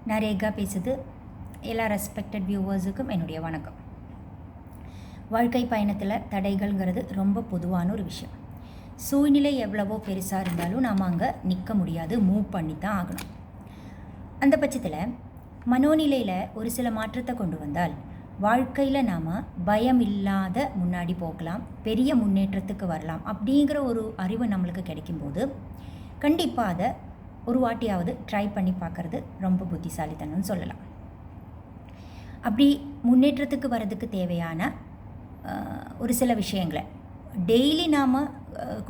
நான் ரேகா பேசுது. எல்லா ரெஸ்பெக்டட் வியூவர்ஸுக்கும் என்னுடைய வணக்கம். வாழ்க்கை பயணத்தில் தடைகள்ங்கிறது ரொம்ப பொதுவான ஒரு விஷயம். சூழ்நிலை எவ்வளவோ பெருசாக இருந்தாலும் நாம் அங்கே நிற்க முடியாது, மூவ் பண்ணி தான் ஆகணும். அந்த பட்சத்தில் மனோநிலையில் ஒரு சில மாற்றத்தை கொண்டு வந்தால் வாழ்க்கையில் நாம் பயம் இல்லாத முன்னாடி போகலாம், பெரிய முன்னேற்றத்துக்கு வரலாம் அப்படிங்கிற ஒரு அறிவு நம்மளுக்கு கிடைக்கும்போது கண்டிப்பாக அதை ஒரு வாட்டியாவது ட்ரை பண்ணி பார்க்குறது ரொம்ப புத்திசாலித்தனம்னு சொல்லலாம். அப்படி முன்னேற்றத்துக்கு வர்றதுக்கு தேவையான ஒரு சில விஷயங்களை டெய்லி நாம்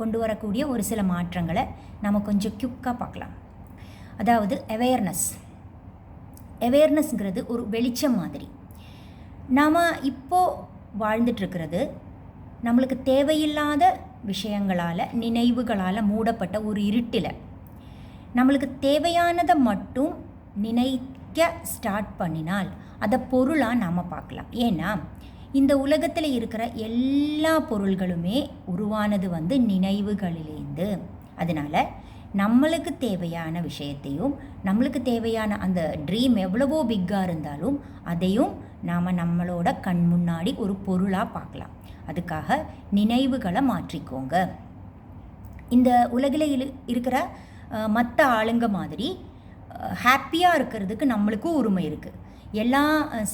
கொண்டு வரக்கூடிய ஒரு சில மாற்றங்களை நாம் கொஞ்சம் குயிக்காக பார்க்கலாம். அதாவது அவேர்னஸ்ங்கிறது ஒரு வெளிச்சம் மாதிரி. நாம் இப்போது வாழ்ந்துட்டுருக்கிறது நம்மளுக்கு தேவையில்லாத விஷயங்களால், நினைவுகளால் மூடப்பட்ட ஒரு இருட்டில் நம்மளுக்கு தேவையானதை மட்டும் நினைக்க ஸ்டார்ட் பண்ணினால் அதை பொருளாக நாம் பார்க்கலாம். ஏன்னா இந்த உலகத்தில் இருக்கிற எல்லா பொருள்களுமே உருவானது நினைவுகளிலேருந்து. அதனால் நம்மளுக்கு தேவையான விஷயத்தையும், நம்மளுக்கு தேவையான அந்த ட்ரீம் எவ்வளவோ பிக்காக இருந்தாலும் அதையும் நாம் நம்மளோட கண் முன்னாடி ஒரு பொருளாக பார்க்கலாம். அதுக்காக நினைவுகளை மாற்றிக்கோங்க. இந்த உலகில் இருக்கிற மற்ற ஆளுங்க மாதிரி ஹாப்பியாக இருக்கிறதுக்கு நம்மளுக்கும் உரிமை இருக்குது. எல்லா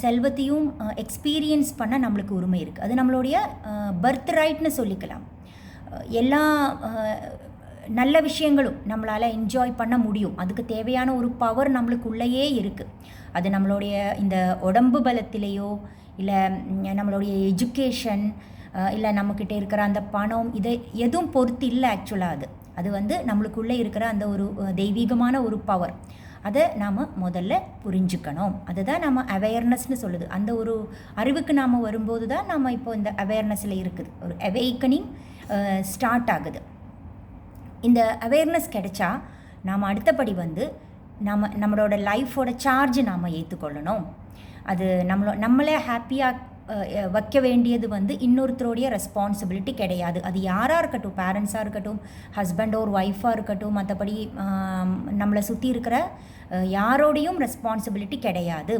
செல்வத்தையும் எக்ஸ்பீரியன்ஸ் பண்ண நம்மளுக்கு உரிமை இருக்குது. அது நம்மளுடைய பர்த் ரைட்னு சொல்லிக்கலாம். எல்லா நல்ல விஷயங்களும் நம்மளால் என்ஜாய் பண்ண முடியும். அதுக்கு தேவையான ஒரு பவர் நம்மளுக்குள்ளேயே இருக்குது. அது நம்மளுடைய இந்த உடம்பு பலத்திலேயோ இல்லை நம்மளுடைய எஜுகேஷன் இல்லை நம்மக்கிட்ட இருக்கிற அந்த பணம், இதை எதுவும் பொறுத்து இல்லை. ஆக்சுவலாக அது நம்மளுக்குள்ளே இருக்கிற அந்த ஒரு தெய்வீகமான ஒரு பவர். அதை நாம் முதல்ல புரிஞ்சுக்கணும். அதுதான் நம்ம அவேர்னஸ்னு சொல்லுது. அந்த ஒரு அறிவுக்கு நாம் வரும்போது தான் நம்ம இப்போ இந்த அவேர்னஸில் இருக்குது, ஒரு அவேக்கனிங் ஸ்டார்ட் ஆகுது. இந்த அவேர்னஸ் கிடைச்சா நாம் அடுத்தபடி நம்மளோட லைஃபோட சார்ஜ் நாம் ஏற்றுக்கொள்ளணும். அது நம்மளே ஹாப்பியாக வைக்க வேண்டியது இன்னொருத்தருடைய ரெஸ்பான்சிபிலிட்டி கிடையாது. அது யாராக இருக்கட்டும், பேரண்ட்ஸாக இருக்கட்டும், ஹஸ்பண்டோ ஒரு ஒய்ஃபாக இருக்கட்டும், மற்றபடி நம்மளை சுற்றி இருக்கிற யாரோடையும் ரெஸ்பான்சிபிலிட்டி கிடையாது.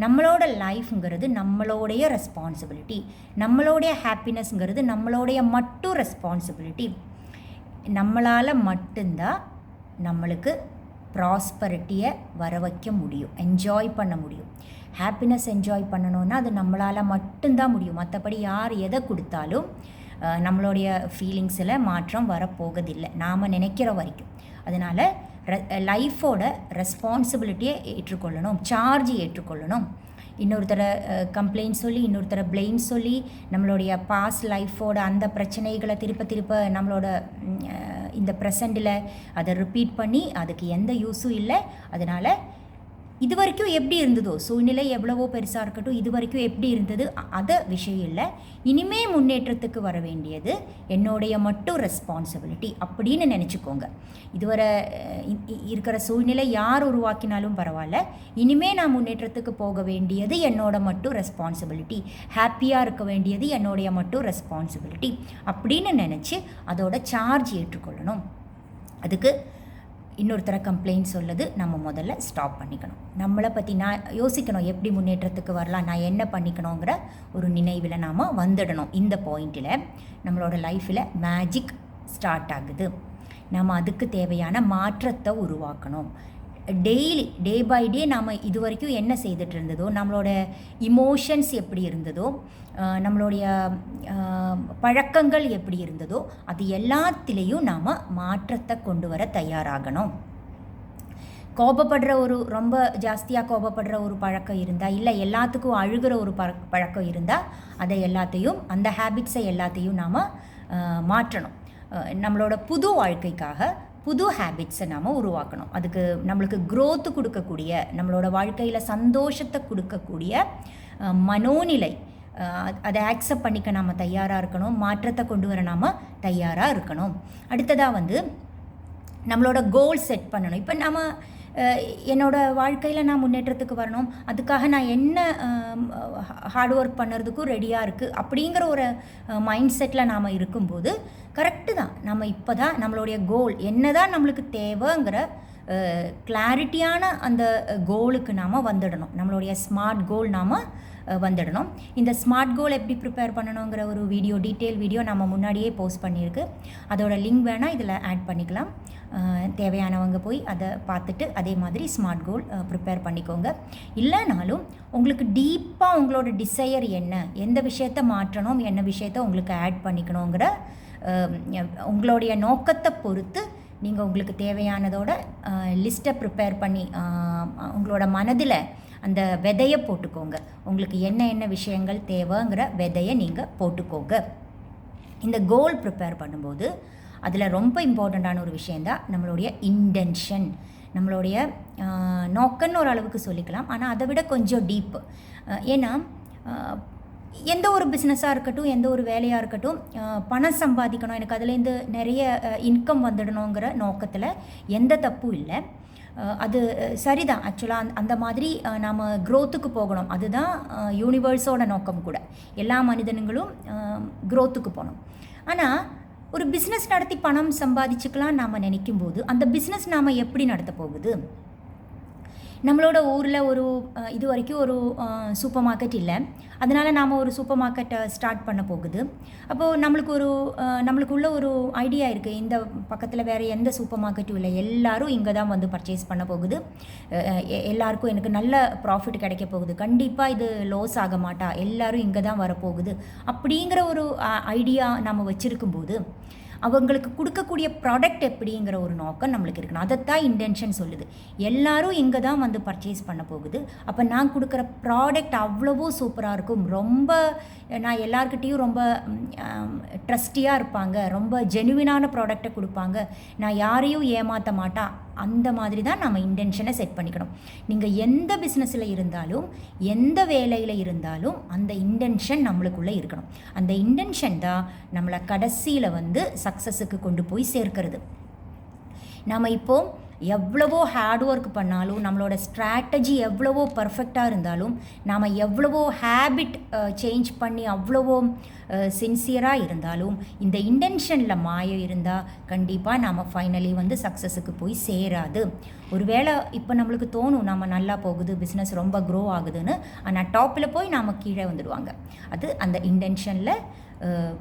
நம்மளோட லைஃப்ங்கிறது நம்மளோடைய ரெஸ்பான்சிபிலிட்டி. நம்மளோடைய ஹாப்பினஸ்ங்கிறது நம்மளோடைய மட்டும் ரெஸ்பான்சிபிலிட்டி. நம்மளால் மட்டும்தான் நம்மளுக்கு ப்ராஸ்பரிட்டியை வர வைக்க முடியும், என்ஜாய் பண்ண முடியும். ஹாப்பினஸ் என்ஜாய் பண்ணணுன்னா அது நம்மளால் மட்டும்தான் முடியும். மற்றபடி யார் எதை கொடுத்தாலும் நம்மளுடைய ஃபீலிங்ஸில் மாற்றம் வரப்போகதில்லை, நாம் நினைக்கிற வரைக்கும். அதனால் லைஃபோட ரெஸ்பான்சிபிலிட்டியை ஏற்றுக்கொள்ளணும், சார்ஜ் ஏற்றுக்கொள்ளணும். இன்னொருத்தரை கம்ப்ளைண்ட் சொல்லி, இன்னொருத்தரை ப்ளேம் சொல்லி, நம்மளுடைய பாஸ்ட் லைஃபோட அந்த பிரச்சனைகளை திருப்ப நம்மளோட இந்த ப்ரெசண்டில் அதை ரிப்பீட் பண்ணி அதுக்கு எந்த யூஸும் இல்லை. அதனால் இது வரைக்கும் எப்படி இருந்ததோ, சூழ்நிலை எவ்வளவோ பெருசாக இருக்கட்டும், இது வரைக்கும் எப்படி இருந்தது அதை விஷயம் இல்லை. இனிமே முன்னேற்றத்துக்கு வர வேண்டியது என்னுடைய மட்டும் ரெஸ்பான்சிபிலிட்டி அப்படின்னு நினச்சிக்கோங்க. இதுவரை இருக்கிற சூழ்நிலை யார் உருவாக்கினாலும் பரவாயில்ல, இனிமே நான் முன்னேற்றத்துக்கு போக வேண்டியது என்னோட மட்டும் ரெஸ்பான்சிபிலிட்டி, ஹாப்பியாக இருக்க வேண்டியது என்னுடைய மட்டும் ரெஸ்பான்சிபிலிட்டி அப்படின்னு நினச்சி அதோட சார்ஜ் ஏற்றுக்கொள்ளணும். அதுக்கு இன்னொருத்தர கம்ப்ளைண்ட் சொல்லுது நம்ம முதல்ல ஸ்டாப் பண்ணிக்கணும். நம்மளை பற்றி நான் யோசிக்கணும், எப்படி முன்னேற்றத்துக்கு வரலாம், நான் என்ன பண்ணிக்கணுங்கிற ஒரு நினைவில் நாம் வந்துடணும். இந்த பாயிண்டில் நம்மளோட லைஃப்பில் மேஜிக் ஸ்டார்ட் ஆகுது. நம்ம அதுக்கு தேவையான மாற்றத்தை உருவாக்கணும். டெய்லி டே பை டே நாம் இது வரைக்கும் என்ன செய்துட்டு இருந்ததோ, நம்மளோட இமோஷன்ஸ் எப்படி இருந்ததோ, நம்மளுடைய பழக்கங்கள் எப்படி இருந்ததோ, அது எல்லாத்திலையும் நாம் மாற்றத்தை கொண்டு வர தயாராகணும். கோபப்படுற ரொம்ப ஜாஸ்தியாக கோபப்படுற ஒரு பழக்கம் இருந்தால், இல்லை எல்லாத்துக்கும் அழுகிற ஒரு பழக்கம் இருந்தால், அதை எல்லாத்தையும், அந்த ஹேபிட்ஸை எல்லாத்தையும் நாம் மாற்றணும். நம்மளோட புது வாழ்க்கைக்காக புது ஹேபிட்ஸை நாம் உருவாக்கணும். அதுக்கு நம்மளுக்கு க்ரோத்து கொடுக்கக்கூடிய, நம்மளோட வாழ்க்கையில் சந்தோஷத்தை கொடுக்கக்கூடிய மனோநிலை, அதை ஆக்செப்ட் பண்ணிக்க நாம் தயாராக இருக்கணும். மாற்றத்தை கொண்டு வர நாம் தயாராக இருக்கணும். அடுத்ததாக நம்மளோட கோல் செட் பண்ணணும். இப்போ நம்ம என்னோடய வாழ்க்கையில் நான் முன்னேற்றத்துக்கு வரணும், அதுக்காக நான் என்ன ஹார்ட் ஒர்க் பண்ணுறதுக்கும் ரெடியாக இருக்குது அப்படிங்கிற ஒரு மைண்ட் செட்டில் நாம் இருக்கும்போது கரெக்டு தான். நம்ம இப்போ தான் நம்மளுடைய கோல் என்ன தான் நம்மளுக்கு தேவைங்கிற கிளாரிட்டியான அந்த கோலுக்கு நாம் வந்துடணும். நம்மளுடைய ஸ்மார்ட் கோல் நாம் வந்துடணும். இந்த ஸ்மார்ட் கோல் எப்படி ப்ரிப்பேர் பண்ணணுங்கிற ஒரு டீட்டெயில் வீடியோ நம்ம முன்னாடியே போஸ்ட் பண்ணியிருக்கு. அதோட லிங்க் வேணால் இதில் ஆட் பண்ணிக்கலாம். தேவையானவங்க போய் அதை பார்த்துட்டு அதே மாதிரி ஸ்மார்ட் கோல் ப்ரிப்பேர் பண்ணிக்கோங்க. இல்லைனாலும் உங்களுக்கு டீப்பாக உங்களோட டிசையர் என்ன, எந்த விஷயத்தை மாற்றணும், என்ன விஷயத்தை உங்களுக்கு ஆட் பண்ணிக்கணுங்கிற உங்களுடைய நோக்கத்தை பொறுத்து நீங்கள் உங்களுக்கு தேவையானதோட லிஸ்ட்டை ப்ரிப்பேர் பண்ணி உங்களோட மனதில் அந்த விதையை போட்டுக்கோங்க. உங்களுக்கு என்ன விஷயங்கள் தேவைங்கிற விதையை நீங்கள் போட்டுக்கோங்க. இந்த கோல் ப்ரிப்பேர் பண்ணும்போது அதில் ரொம்ப இம்பார்ட்டண்ட்டான ஒரு விஷயந்தான் நம்மளுடைய இன்டென்ஷன். நம்மளுடைய நோக்கன்னு ஒரு அளவுக்கு சொல்லிக்கலாம், ஆனால் அதை விட கொஞ்சம் டீப்பு. ஏன்னா எந்த ஒரு பிஸ்னஸாக இருக்கட்டும், எந்த ஒரு வேலையாக இருக்கட்டும், பணம் சம்பாதிக்கணும், எனக்கு அதுலேருந்து நிறைய இன்கம் வந்துடணுங்கிற நோக்கத்தில் எந்த தப்பும் இல்லை. அது சரிதான். ஆக்சுவலாக அந்த மாதிரி நாம் க்ரோத்துக்கு போகணும். அதுதான் யூனிவர்ஸோட நோக்கம் கூட. எல்லா மனிதனுங்களும் க்ரோத்துக்கு போகணும். ஆனால் ஒரு பிஸ்னஸ் நடத்தி பணம் சம்பாதிச்சுக்கலாம் நாம் நினைக்கும்போது அந்த பிஸ்னஸ் நாம் எப்படி நடத்த போகுது? நம்மளோட ஊரில் இது வரைக்கும் ஒரு சூப்பர் மார்க்கெட் இல்லை. அதனால் நாம் ஒரு சூப்பர் மார்க்கெட்டை ஸ்டார்ட் பண்ண போகுது. அப்போது நம்மளுக்கு உள்ள ஒரு ஐடியா இருக்குது, இந்த பக்கத்தில் வேறு எந்த சூப்பர் மார்க்கெட்டும் இல்லை, எல்லோரும் இங்கே தான் வந்து பர்ச்சேஸ் பண்ண போகுது, எல்லாருக்கும் எனக்கு நல்ல ப்ராஃபிட் கிடைக்க போகுது, கண்டிப்பாக இது லாஸ் ஆக மாட்டா, எல்லோரும் இங்கே தான் வரப்போகுது அப்படிங்கிற ஒரு ஐடியா நம்ம வச்சுருக்கும்போது அவங்களுக்கு கொடுக்கக்கூடிய ப்ராடக்ட் எப்படிங்கிற ஒரு நோக்கம் நம்மளுக்கு இருக்கணும். அதைத்தான் இன்டென்ஷன் சொல்லுது. எல்லாரும் இங்கே தான் வந்து பர்ச்சேஸ் பண்ண போகுது, அப்போ நான் கொடுக்குற ப்ராடக்ட் அவ்வளவோ சூப்பராக இருக்கும், ரொம்ப நான் எல்லாருக்கிட்டேயும் ரொம்ப ட்ரஸ்டியாக இருப்பாங்க, ரொம்ப ஜெனுவினான ப்ராடக்டை கொடுப்பாங்க, நான் யாரையும் ஏமாற்ற மாட்டா. அந்த மாதிரி தான் நம்ம இன்டென்ஷனை செட் பண்ணிக்கணும். நீங்கள் எந்த பிஸ்னஸில் இருந்தாலும் எந்த வேலையில் இருந்தாலும் அந்த இன்டென்ஷன் நம்மளுக்குள்ளே இருக்கணும். அந்த இன்டென்ஷன் தான் நம்மளை கடைசியில் வந்து சக்ஸஸுக்கு கொண்டு போய் சேர்க்கிறது. நம்ம இப்போது எவ்வளவோ ஹார்ட் ஒர்க் பண்ணாலும், நம்மளோட ஸ்ட்ராட்டஜி எவ்வளவோ பர்ஃபெக்டாக இருந்தாலும், நாம் எவ்வளவோ ஹேபிட் சேஞ்ச் பண்ணி அவ்வளவோ சின்சியராக இருந்தாலும், இந்த இன்டென்ஷனில் மாயம் இருந்தால் கண்டிப்பாக நாம் ஃபைனலி வந்து சக்ஸஸுக்கு போய் சேராது. ஒருவேளை இப்போ நம்மளுக்கு தோணும் நம்ம நல்லா போகுது, பிஸ்னஸ் ரொம்ப க்ரோ ஆகுதுன்னு, ஆனால் டாப்பில் போய் நாம் கீழே வந்துடுவாங்க. அது அந்த இன்டென்ஷனில்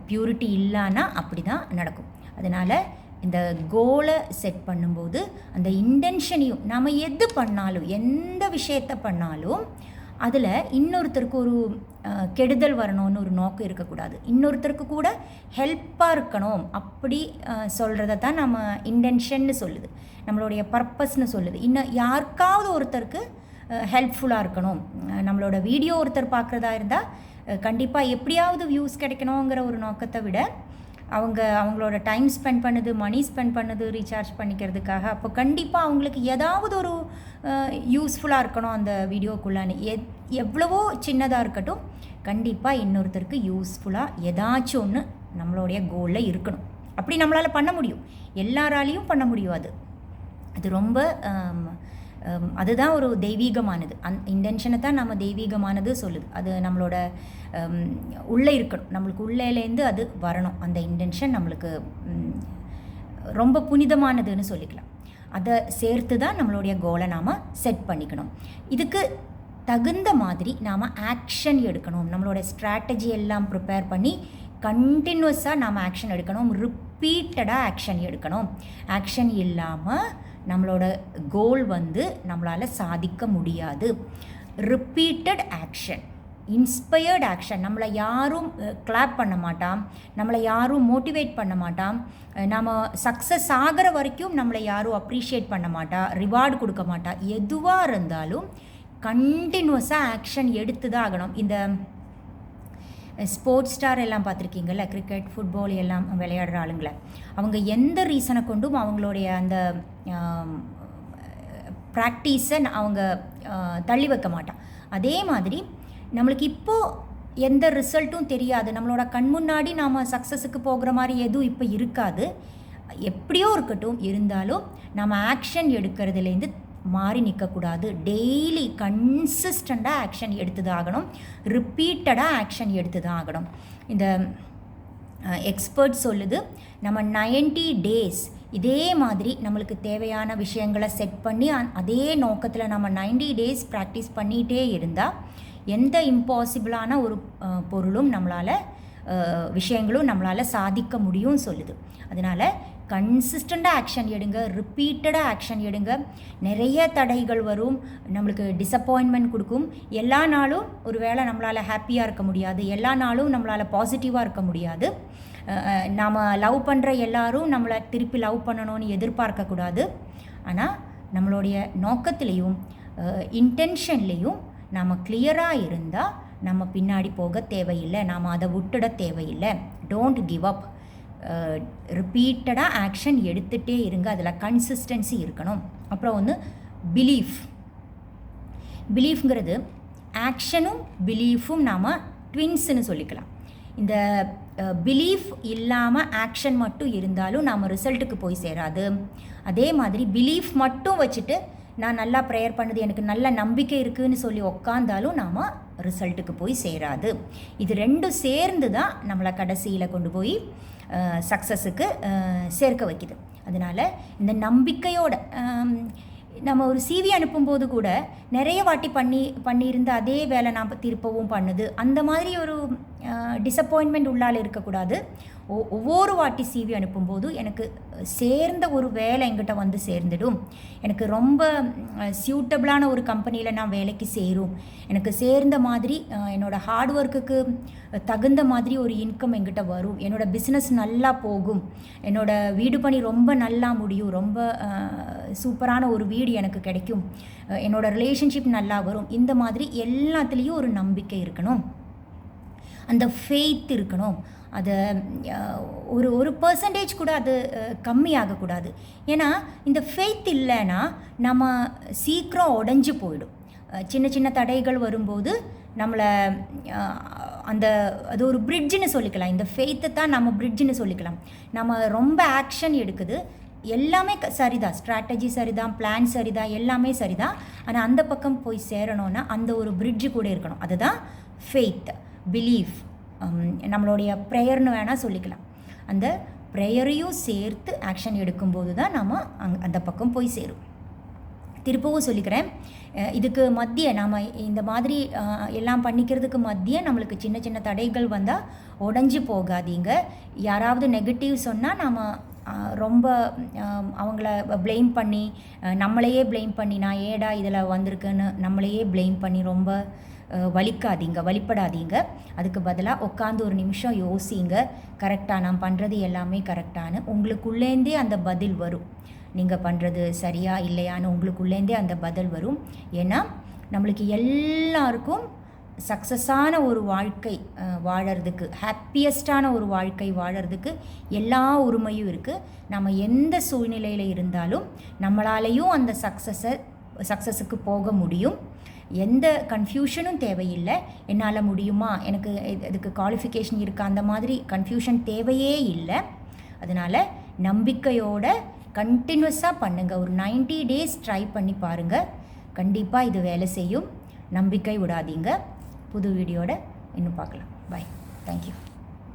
பியூரிட்டி இல்லைன்னா அப்படி தான் நடக்கும். அதனால் இந்த கோலை செட் பண்ணும்போது அந்த இன்டென்ஷனையும் நாம் எது பண்ணாலும், எந்த விஷயத்தை பண்ணாலும் அதில் இன்னொருத்தருக்கு ஒரு கெடுதல் வரணும்னு ஒரு நோக்கம் இருக்கக்கூடாது. இன்னொருத்தருக்கு கூட ஹெல்ப்பாக இருக்கணும் அப்படி சொல்கிறத தான் நம்ம இன்டென்ஷன்னு சொல்லுது, நம்மளுடைய பர்பஸ்ன்னு சொல்லுது. இன்னும் யாருக்காவது ஒருத்தருக்கு ஹெல்ப்ஃபுல்லாக இருக்கணும். நம்மளோட வீடியோ ஒருத்தர் பார்க்குறதா இருந்தால் கண்டிப்பாக எப்படியாவது வியூஸ் கிடைக்கணுங்கிற ஒரு நோக்கத்தை விட அவங்களோட டைம் ஸ்பெண்ட் பண்ணுது, மணி ஸ்பெண்ட் பண்ணுது ரீசார்ஜ் பண்ணிக்கிறதுக்காக, அப்போ கண்டிப்பாக அவங்களுக்கு ஏதாவது ஒரு யூஸ்ஃபுல்லாக இருக்கணும் அந்த வீடியோக்குள்ளான்னு. எவ்வளவோ சின்னதாக இருக்கட்டும், கண்டிப்பாக இன்னொருத்தருக்கு யூஸ்ஃபுல்லாக ஏதாச்சும் ஒன்று நம்மளுடைய கோலில் இருக்கணும். அப்படி நம்மளால் பண்ண முடியும், எல்லாராலையும் பண்ண முடியும். அது ரொம்ப அதுதான் ஒரு தெய்வீகமானது. இன்டென்ஷனை தான் நம்ம தெய்வீகமானது சொல்லுது. அது நம்மளோட உள்ளே இருக்கணும், நம்மளுக்கு உள்ளேலேருந்து அது வரணும். அந்த இன்டென்ஷன் நம்மளுக்கு ரொம்ப புனிதமானதுன்னு சொல்லிக்கலாம். அதை சேர்த்து தான் நம்மளுடைய கோலை நாம் செட் பண்ணிக்கணும். இதுக்கு தகுந்த மாதிரி நாம் ஆக்ஷன் எடுக்கணும். நம்மளோட ஸ்ட்ராட்டஜி எல்லாம் ப்ரிப்பேர் பண்ணி கண்டினியூஸாக நாம் ஆக்ஷன் எடுக்கணும். ரிப்பீட்டடாக ஆக்ஷன் எடுக்கணும். ஆக்ஷன் இல்லாமல் நம்மளோட கோல் வந்து நம்மளால் சாதிக்க முடியாது. Repeated action, inspired action. நம்மளை யாரும் கிளாப் பண்ண மாட்டான், நம்மளை யாரும் மோட்டிவேட் பண்ண மாட்டான், நம்ம சக்ஸஸ் ஆகிற வரைக்கும் நம்மளை யாரும் அப்ரிஷியேட் பண்ண மாட்டா, ரிவார்டு கொடுக்க மாட்டா. எதுவாக இருந்தாலும் கண்டினியூஸாக ஆக்ஷன் எடுத்து தான் ஆகணும். இந்த ஸ்போர்ட்ஸ் ஸ்டார் எல்லாம் பார்த்துருக்கீங்கள்ல, கிரிக்கெட், ஃபுட்பால் எல்லாம் விளையாடுற ஆளுங்களை, அவங்க எந்த ரீசனை கொண்டும் அவங்களுடைய அந்த ப்ராக்டிஸை அவங்க தள்ளி வைக்க மாட்டான். அதே மாதிரி நம்மளுக்கு இப்போது எந்த ரிசல்ட்டும் தெரியாது, நம்மளோட கண் முன்னாடி நாம் சக்ஸஸுக்கு போகிற மாதிரி எதுவும் இப்போ இருக்காது. எப்படியோ இருக்கட்டும், இருந்தாலும் நம்ம ஆக்ஷன் எடுக்கிறதுலேருந்து மாறி நிற்கக்கூடாது. டெய்லி கன்சிஸ்டண்ட்டாக ஆக்ஷன் எடுத்து தான் ஆகணும், ரிப்பீட்டடாக ஆக்ஷன் எடுத்து தான் ஆகணும். இந்த எக்ஸ்பர்ட் சொல்லுது, நம்ம 90 days இதே மாதிரி நம்மளுக்கு தேவையான விஷயங்களை செட் பண்ணி அதே நோக்கத்தில் நம்ம 90 days ப்ராக்டிஸ் பண்ணிகிட்டே இருந்தால் எந்த இம்பாசிபிளான ஒரு பொருளும் நம்மளால் விஷயங்களும் நம்மளால் சாதிக்க முடியும் சொல்லுது. அதனால் கன்சிஸ்டண்ட்டாக ஆக்ஷன் எடுங்க, ரிப்பீட்டடாக ஆக்ஷன் எடுங்க. நிறைய தடைகள் வரும், நம்மளுக்கு டிசப்பாயின்மெண்ட் கொடுக்கும். எல்லா நாளும் ஒரு வேளை நம்மளால் ஹாப்பியாக இருக்க முடியாது, எல்லா நாளும் நம்மளால் பாசிட்டிவாக இருக்க முடியாது. நாம் லவ் பண்ணுற எல்லாரும் நம்மளை திருப்பி லவ் பண்ணணும்னு எதிர்பார்க்கக்கூடாது. ஆனால் நம்மளுடைய நோக்கத்திலையும் இன்டென்ஷன்லேயும் நாம் கிளியராக இருந்தால் நம்ம பின்னாடி போக தேவையில்லை, நாம் அதை விட்டுட தேவையில்லை. Don't give up. ரிப்பீட்டடாக ஆக்ஷன் எடுத்துகிட்டே இருங்க, அதில் கன்சிஸ்டன்சி இருக்கணும். அப்புறம் பிலீஃப்ங்கிறது ஆக்ஷனும் பிலீஃபும் நாம் ட்வின்ஸுன்னு சொல்லிக்கலாம். இந்த பிலீஃப் இல்லாமல் ஆக்ஷன் மட்டும் இருந்தாலும் நாம் ரிசல்ட்டுக்கு போய் சேராது. அதே மாதிரி பிலீஃப் மட்டும் வச்சுட்டு நான் நல்லா ப்ரேயர் பண்ணுது, எனக்கு நல்ல நம்பிக்கை இருக்குதுன்னு சொல்லி உக்காந்தாலும் நாம் ரிசல்ட்டுக்கு போய் சேராது. இது ரெண்டும் சேர்ந்து தான் நம்மளை கடைசியில் கொண்டு போய் சக்ஸஸுக்கு சேர்க்க வைக்குது. அதனால் இந்த நம்பிக்கையோட நம்ம ஒரு CV அனுப்பும்போது கூட நிறைய வாட்டி பண்ணியிருந்த அதே வேலை நாம் திருப்பவும் பண்ணுது, அந்த மாதிரி ஒரு டிசப்பாயின்மெண்ட் உள்ளால் இருக்கக்கூடாது. ஒவ்வொரு வாட்டி CV அனுப்பும்போது எனக்கு சேர்ந்த ஒரு வேலை என்கிட்ட வந்து சேர்ந்துடும், எனக்கு ரொம்ப சியூட்டபிளான ஒரு கம்பெனியில் நான் வேலைக்கு சேரும், எனக்கு சேர்ந்த மாதிரி என்னோடய ஹார்ட் ஒர்க்குக்கு தகுந்த மாதிரி ஒரு இன்கம் என்கிட்ட வரும், என்னோடய பிஸ்னஸ் நல்லா போகும், என்னோடய வீடு பணி ரொம்ப நல்லா முடியும், ரொம்ப சூப்பரான ஒரு வீடு எனக்கு கிடைக்கும், என்னோடய ரிலேஷன்ஷிப் நல்லா வரும். இந்த மாதிரி எல்லாத்துலேயும் ஒரு நம்பிக்கை இருக்கணும், அந்த ஃபெய்த் இருக்கணும். அதை ஒரு பர்சன்டேஜ் கூட அது கம்மியாகக்கூடாது. ஏன்னா இந்த ஃபெய்த் இல்லைன்னா நம்ம சீக்கிரம் உடஞ்சி போயிடும். சின்ன சின்ன தடைகள் வரும்போது நம்மளை அது ஒரு பிரிட்ஜுன்னு சொல்லிக்கலாம். இந்த ஃபெய்த்தை தான் நம்ம பிரிட்ஜுன்னு சொல்லிக்கலாம். நம்ம ரொம்ப ஆக்ஷன் எடுக்குது, எல்லாமே சரிதான், ஸ்ட்ராட்டஜி சரிதான், பிளான் சரிதான், எல்லாமே சரிதான். ஆனால் அந்த பக்கம் போய் சேரணும்னா அந்த ஒரு பிரிட்ஜு கூட இருக்கணும். அதுதான் ஃபெய்த், பிலீஃப், நம்மளுடைய ப்ரேயர்னு வேணால் சொல்லிக்கலாம். அந்த ப்ரேயரையும் சேர்த்து ஆக்ஷன் எடுக்கும்போது தான் நம்ம அந்த பக்கம் போய் சேரும். திருப்பவும் சொல்லிக்கிறேன், இதுக்கு மத்திய நாம் இந்த மாதிரி எல்லாம் பண்ணிக்கிறதுக்கு மத்திய நம்மளுக்கு சின்ன சின்ன தடைகள் வந்தால் உடஞ்சி போகாதீங்க. யாராவது நெகட்டிவ் சொன்னால் நாம் ரொம்ப அவங்கள ப்ளேம் பண்ணி நம்மளையே ப்ளேம் பண்ணி நான் ஏடா இதில் வந்திருக்குன்னு நம்மளையே ப்ளேம் பண்ணி ரொம்ப வழிபடாதீங்க. அதுக்கு பதிலாக உட்காந்து ஒரு நிமிஷம் யோசிங்க, கரெக்டாக நான் பண்ணுறது எல்லாமே கரெக்டானு உங்களுக்குள்ளேருந்தே அந்த பதில் வரும். நீங்கள் பண்ணுறது சரியா இல்லையான்னு உங்களுக்குள்ளேருந்தே அந்த பதில் வரும். ஏன்னா நம்மளுக்கு எல்லாருக்கும் சக்ஸஸான ஒரு வாழ்க்கை வாழறதுக்கு, ஹாப்பியஸ்டான ஒரு வாழ்க்கை வாழறதுக்கு எல்லா உரிமையும் இருக்குது. நம்ம எந்த சூழ்நிலையில் இருந்தாலும் நம்மளாலேயும் அந்த சக்ஸஸுக்கு போக முடியும். எந்த கன்ஃபியூஷனும் தேவையில்லை. என்னால் முடியுமா, எனக்கு இதுக்கு குவாலிஃபிகேஷன் இருக்கா, அந்த மாதிரி கன்ஃபியூஷன் தேவையே இல்லை. அதனால் நம்பிக்கையோட கண்டினியூஸாக பண்ணுங்கள். ஒரு 90 days ட்ரை பண்ணி பாருங்கள், கண்டிப்பாக இது வேலை செய்யும். நம்பிக்கை விடாதீங்க. புது வீடியோட இன்னும் பார்க்கலாம். பாய், தேங்க்யூ.